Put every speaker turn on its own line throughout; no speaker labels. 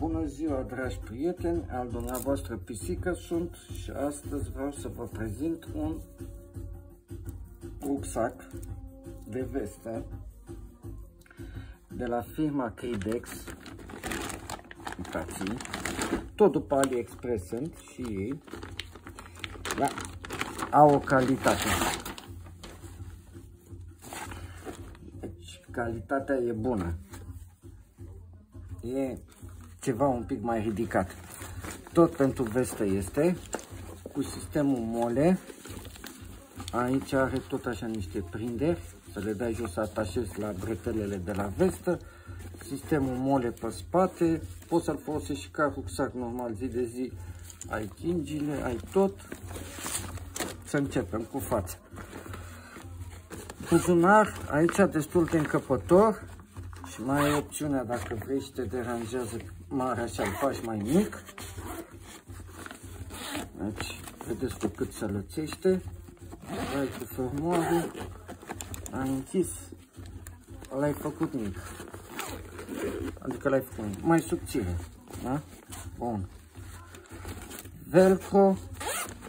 Bună ziua, dragi prieteni, al dumneavoastră Pisică sunt și astăzi vreau să vă prezint un rucsac de vestă de la firma Cridex, uitați, tot după AliExpress sunt și ei, da, au o calitate. Deci calitatea e bună. E ceva un pic mai ridicat. Tot pentru vestă este, cu sistemul mole. Aici are tot așa niște prinderi, să le dai jos să atașezi la bretelele de la vestă. Sistemul mole pe spate, poți să-l folosești și ca rucsac normal zi de zi. Ai chingile, ai tot. Să începem cu fața. Buzunar, aici destul de încăpător. Și mai ai opțiunea, dacă vrei și te deranjează mare, așa îl faci mai mic. Deci, vedeți cu cât se lățește. Ai cu fermoarul, ai închis, l-ai făcut mic. Adică l-ai făcut mic, mai subțire, da? Bun. Velcro,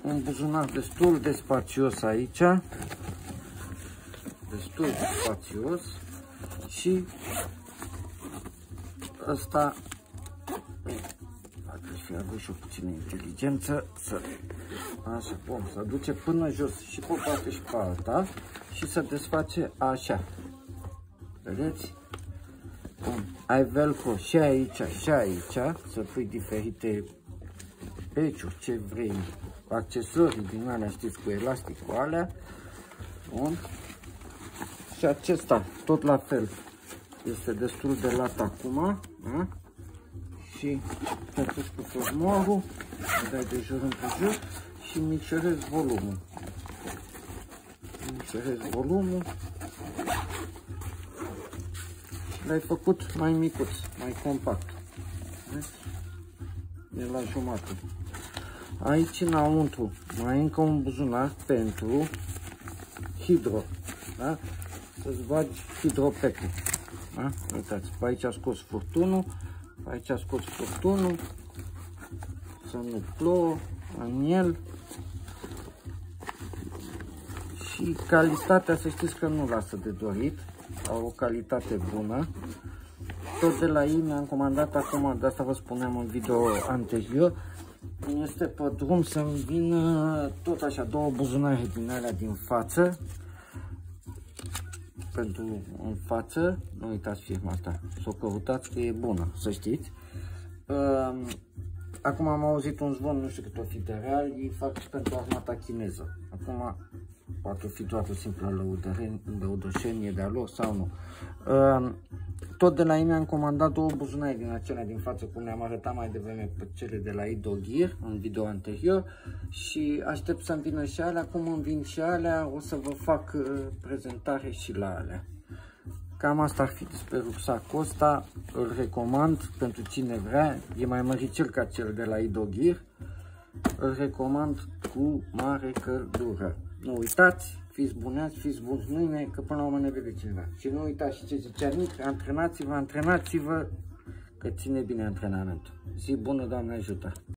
un buzunar destul de spațios aici. Destul de spațios. Și ăsta, dacă și avea și o puțină inteligență, așa, bun, să duce până jos și pe o parte și pe alta și să desface așa. Vedeți? Bun. Ai velcro și aici și aici, să pui diferite peciuri, ce vrei, accesorii din alea, știți, cu elastic, cu alea. Bun. Și acesta, tot la fel, este destul de lat acum, da? Și te pus cu fermoarul, îl dai de jur împrejur și micșorezi volumul. Micșorezi volumul și l-ai făcut mai micuț, mai compact. Vezi? E la jumătate. Aici înăuntru mai e încă un buzunar pentru hidro, da? Să-ți bagi hidropecul. Da? Uitați, pe aici a scos furtunul, pe aici a scos furtunul, să nu plouă în el. Și calitatea, să știți că nu lasă de dorit, au o calitate bună. Tot de la ei mi-am comandat acum, de asta vă spuneam în video anterior, este pe drum să-mi vină tot așa două buzunare din alea din față. Pentru în față, nu uitați firma asta, să o căutați că e bună, să știți. Acum am auzit un zvon, nu știu cât o fi de real, ei fac și pentru armata chineză. Acum poate fi doar o simplă lăudășenie de-a lor sau nu. Tot de la ei mi-am comandat două buzunare din acelea din față, cum ne-am arătat mai devreme pe cele de la Ido Gear în video anterior, și aștept să-mi vină și alea. Cum îmi vin și alea, o să vă fac prezentare și la alea. Cam asta ar fi despre rucsacul ăsta, îl recomand pentru cine vrea, e mai măricel ca cel de la Ido Gear, îl recomand cu mare căldură. Nu uitați, fiți buneați, fiți buni mâine, că până la urmă ne vede cineva. Și nu uitați și ce zicea Nic, antrenați-vă, că ține bine antrenamentul. Zi bună, Doamne ajută!